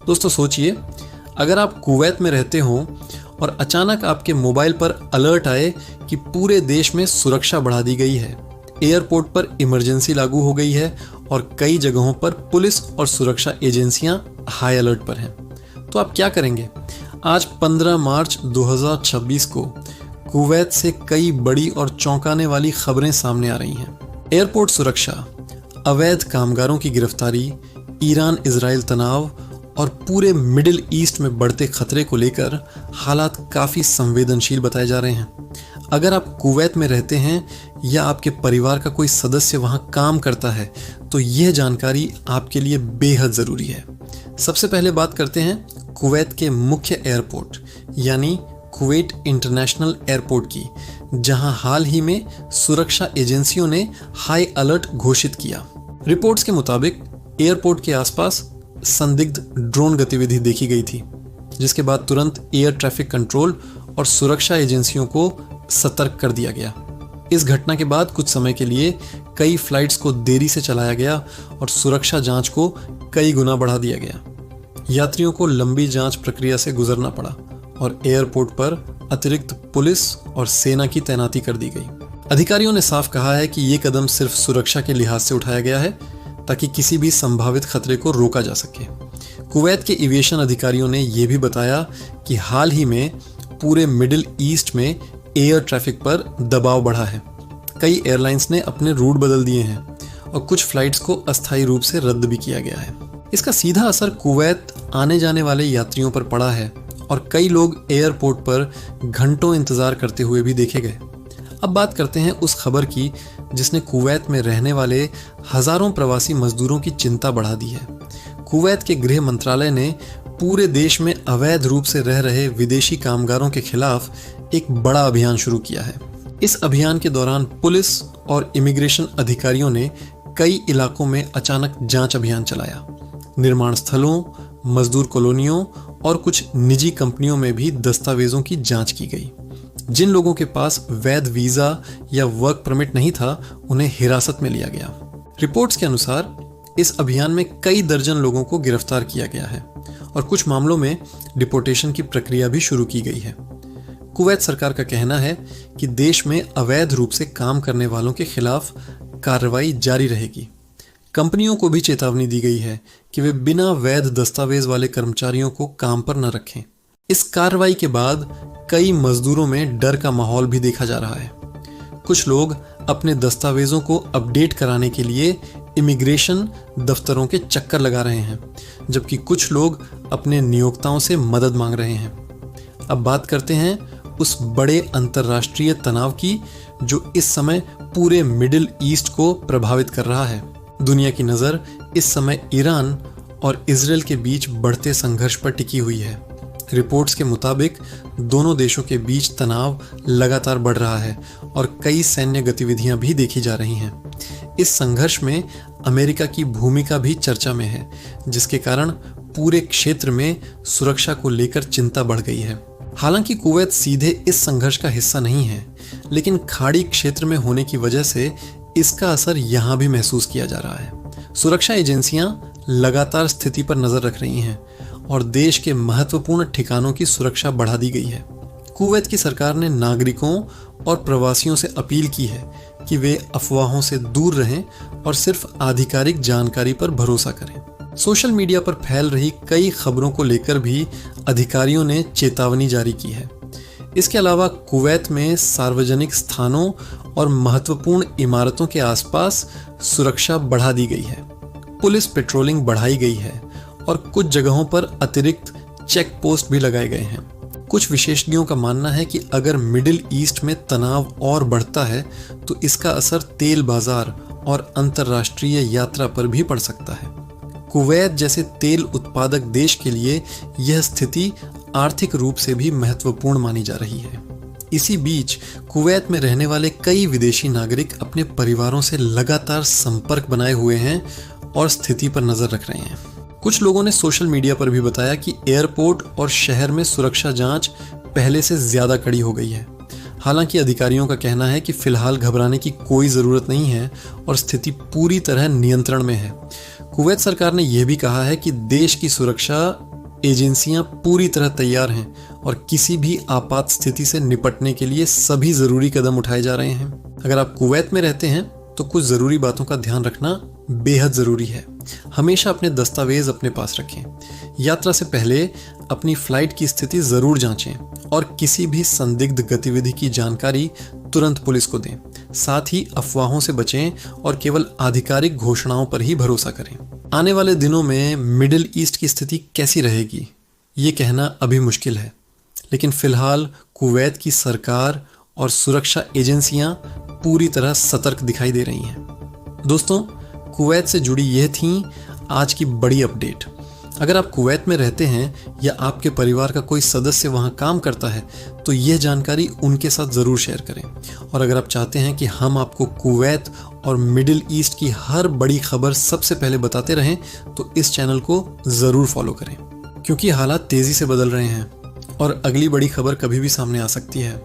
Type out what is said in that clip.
दोस्तों सोचिए, अगर आप कुवैत में रहते हो और अचानक आपके मोबाइल पर अलर्ट आए कि पूरे देश में सुरक्षा बढ़ा दी गई है, एयरपोर्ट पर इमरजेंसी लागू हो गई है और कई जगहों पर पुलिस और सुरक्षा एजेंसियां हाई अलर्ट पर हैं, तो आप क्या करेंगे? आज 15 मार्च 2026 को कुवैत से कई बड़ी और चौंकाने वाली खबरें सामने आ रही हैं। एयरपोर्ट सुरक्षा, अवैध कामगारों की गिरफ्तारी, ईरान इजराइल तनाव और पूरे मिडिल ईस्ट में बढ़ते खतरे को लेकर हालात काफ़ी संवेदनशील बताए जा रहे हैं। अगर आप कुवैत में रहते हैं या आपके परिवार का कोई सदस्य वहां काम करता है तो यह जानकारी आपके लिए बेहद ज़रूरी है। सबसे पहले बात करते हैं कुवैत के मुख्य एयरपोर्ट यानी कुवैत इंटरनेशनल एयरपोर्ट की, जहां हाल ही में सुरक्षा एजेंसियों ने हाई अलर्ट घोषित किया। रिपोर्ट्स के मुताबिक एयरपोर्ट के आसपास संदिग्ध ड्रोन गतिविधि देखी गई थी, जिसके बाद तुरंत एयर ट्रैफिक कंट्रोल और सुरक्षा एजेंसियों को सतर्क कर दिया गया। इस घटना के बाद कुछ समय के लिए कई फ्लाइट्स को देरी से चलाया गया और सुरक्षा जांच को कई गुना बढ़ा दिया गया। यात्रियों को लंबी जांच प्रक्रिया से गुजरना पड़ा और एयरपोर्ट पर अतिरिक्त पुलिस और सेना की तैनाती कर दी गई। अधिकारियों ने साफ कहा है कि ये कदम सिर्फ सुरक्षा के लिहाज से उठाया गया है ताकि किसी भी संभावित खतरे को रोका जा सके। कुवैत के एविएशन अधिकारियों ने यह भी बताया कि हाल ही में पूरे मिडिल ईस्ट में एयर ट्रैफिक पर दबाव बढ़ा है। कई एयरलाइंस ने अपने रूट बदल दिए हैं और कुछ फ्लाइट्स को अस्थायी रूप से रद्द भी किया गया है। इसका सीधा असर कुवैत आने जाने वाले यात्रियों पर पड़ा है और कई लोग एयरपोर्ट पर घंटों इंतजार करते हुए भी देखे गए। अब बात करते हैं उस खबर की जिसने कुवैत में रहने वाले हजारों प्रवासी मजदूरों की चिंता बढ़ा दी है। कुवैत के गृह मंत्रालय ने पूरे देश में अवैध रूप से रह रहे विदेशी कामगारों के खिलाफ एक बड़ा अभियान शुरू किया है। इस अभियान के दौरान पुलिस और इमिग्रेशन अधिकारियों ने कई इलाकों में अचानक जांच अभियान चलाया। निर्माण स्थलों, मजदूर कॉलोनियों और कुछ निजी कंपनियों में भी दस्तावेजों की जांच की गई। जिन लोगों के पास वैध वीजा या वर्क परमिट नहीं था, उन्हें हिरासत में लिया गया। रिपोर्ट्स के अनुसार इस अभियान में कई दर्जन लोगों को गिरफ्तार किया गया है और कुछ मामलों में डिपोर्टेशन की प्रक्रिया भी शुरू की गई है। कुवैत सरकार का कहना है कि देश में अवैध रूप से काम करने वालों के खिलाफ कार्रवाई जारी रहेगी। कंपनियों को भी चेतावनी दी गई है कि वे बिना वैध दस्तावेज वाले कर्मचारियों को काम पर न रखें। इस कार्रवाई के बाद कई मजदूरों में डर का माहौल भी देखा जा रहा है। कुछ लोग अपने दस्तावेजों को अपडेट कराने के लिए इमिग्रेशन दफ्तरों के चक्कर लगा रहे हैं, जबकि कुछ लोग अपने नियोक्ताओं से मदद मांग रहे हैं। अब बात करते हैं उस बड़े अंतर्राष्ट्रीय तनाव की जो इस समय पूरे मिडिल ईस्ट को प्रभावित कर रहा है। दुनिया की नज़र इस समय ईरान और इजराइल के बीच बढ़ते संघर्ष पर टिकी हुई है। रिपोर्ट्स के मुताबिक दोनों देशों के बीच तनाव लगातार बढ़ रहा है और कई सैन्य गतिविधियां भी देखी जा रही हैं। इस संघर्ष में अमेरिका की भूमिका भी चर्चा में है, जिसके कारण पूरे क्षेत्र में सुरक्षा को लेकर चिंता बढ़ गई है। हालांकि कुवैत सीधे इस संघर्ष का हिस्सा नहीं है, लेकिन खाड़ी क्षेत्र में होने की वजह से इसका असर यहाँ भी महसूस किया जा रहा है। सुरक्षा एजेंसियां लगातार स्थिति पर नजर रख रही हैं और देश के महत्वपूर्ण ठिकानों की सुरक्षा बढ़ा दी गई है। कुवैत की सरकार ने नागरिकों और प्रवासियों से अपील की है कि वे अफवाहों से दूर रहें और सिर्फ आधिकारिक जानकारी पर भरोसा करें। सोशल मीडिया पर फैल रही कई खबरों को लेकर भी अधिकारियों ने चेतावनी जारी की है। इसके अलावा कुवैत में सार्वजनिक स्थानों और महत्वपूर्ण इमारतों के आसपास सुरक्षा बढ़ा दी गई है। पुलिस पेट्रोलिंग बढ़ाई गई है और कुछ जगहों पर अतिरिक्त चेक पोस्ट भी लगाए गए हैं। कुछ विशेषज्ञों का मानना है कि अगर मिडिल ईस्ट में तनाव और बढ़ता है तो इसका असर तेल बाजार और अंतर्राष्ट्रीय यात्रा पर भी पड़ सकता है। कुवैत जैसे तेल उत्पादक देश के लिए यह स्थिति आर्थिक रूप से भी महत्वपूर्ण मानी जा रही है। इसी बीच कुवैत में रहने वाले कई विदेशी नागरिक अपने परिवारों से लगातार संपर्क बनाए हुए हैं और स्थिति पर नजर रख रहे हैं। कुछ लोगों ने सोशल मीडिया पर भी बताया कि एयरपोर्ट और शहर में सुरक्षा जांच पहले से ज्यादा कड़ी हो गई है। हालांकि अधिकारियों का कहना है कि फिलहाल घबराने की कोई ज़रूरत नहीं है और स्थिति पूरी तरह नियंत्रण में है। कुवैत सरकार ने यह भी कहा है कि देश की सुरक्षा एजेंसियां पूरी तरह तैयार हैं और किसी भी आपात स्थिति से निपटने के लिए सभी ज़रूरी कदम उठाए जा रहे हैं। अगर आप कुवैत में रहते हैं तो कुछ ज़रूरी बातों का ध्यान रखना बेहद ज़रूरी है। हमेशा अपने दस्तावेज अपने पास रखें। यात्रा से पहले अपनी फ़्लाइट की स्थिति ज़रूर जांचें और किसी भी संदिग्ध गतिविधि की जानकारी तुरंत पुलिस को दें। साथ ही अफवाहों से बचें और केवल आधिकारिक घोषणाओं पर ही भरोसा करें। आने वाले दिनों में मिडिल ईस्ट की स्थिति कैसी रहेगी ये कहना अभी मुश्किल है, लेकिन फ़िलहाल कुवैत की सरकार और सुरक्षा एजेंसियां पूरी तरह सतर्क दिखाई दे रही हैं। दोस्तों, कुवैत से जुड़ी यह थी आज की बड़ी अपडेट। अगर आप कुवैत में रहते हैं या आपके परिवार का कोई सदस्य वहां काम करता है तो यह जानकारी उनके साथ ज़रूर शेयर करें। और अगर आप चाहते हैं कि हम आपको कुवैत और मिडिल ईस्ट की हर बड़ी खबर सबसे पहले बताते रहें तो इस चैनल को ज़रूर फॉलो करें, क्योंकि हालात तेज़ी से बदल रहे हैं और अगली बड़ी खबर कभी भी सामने आ सकती है।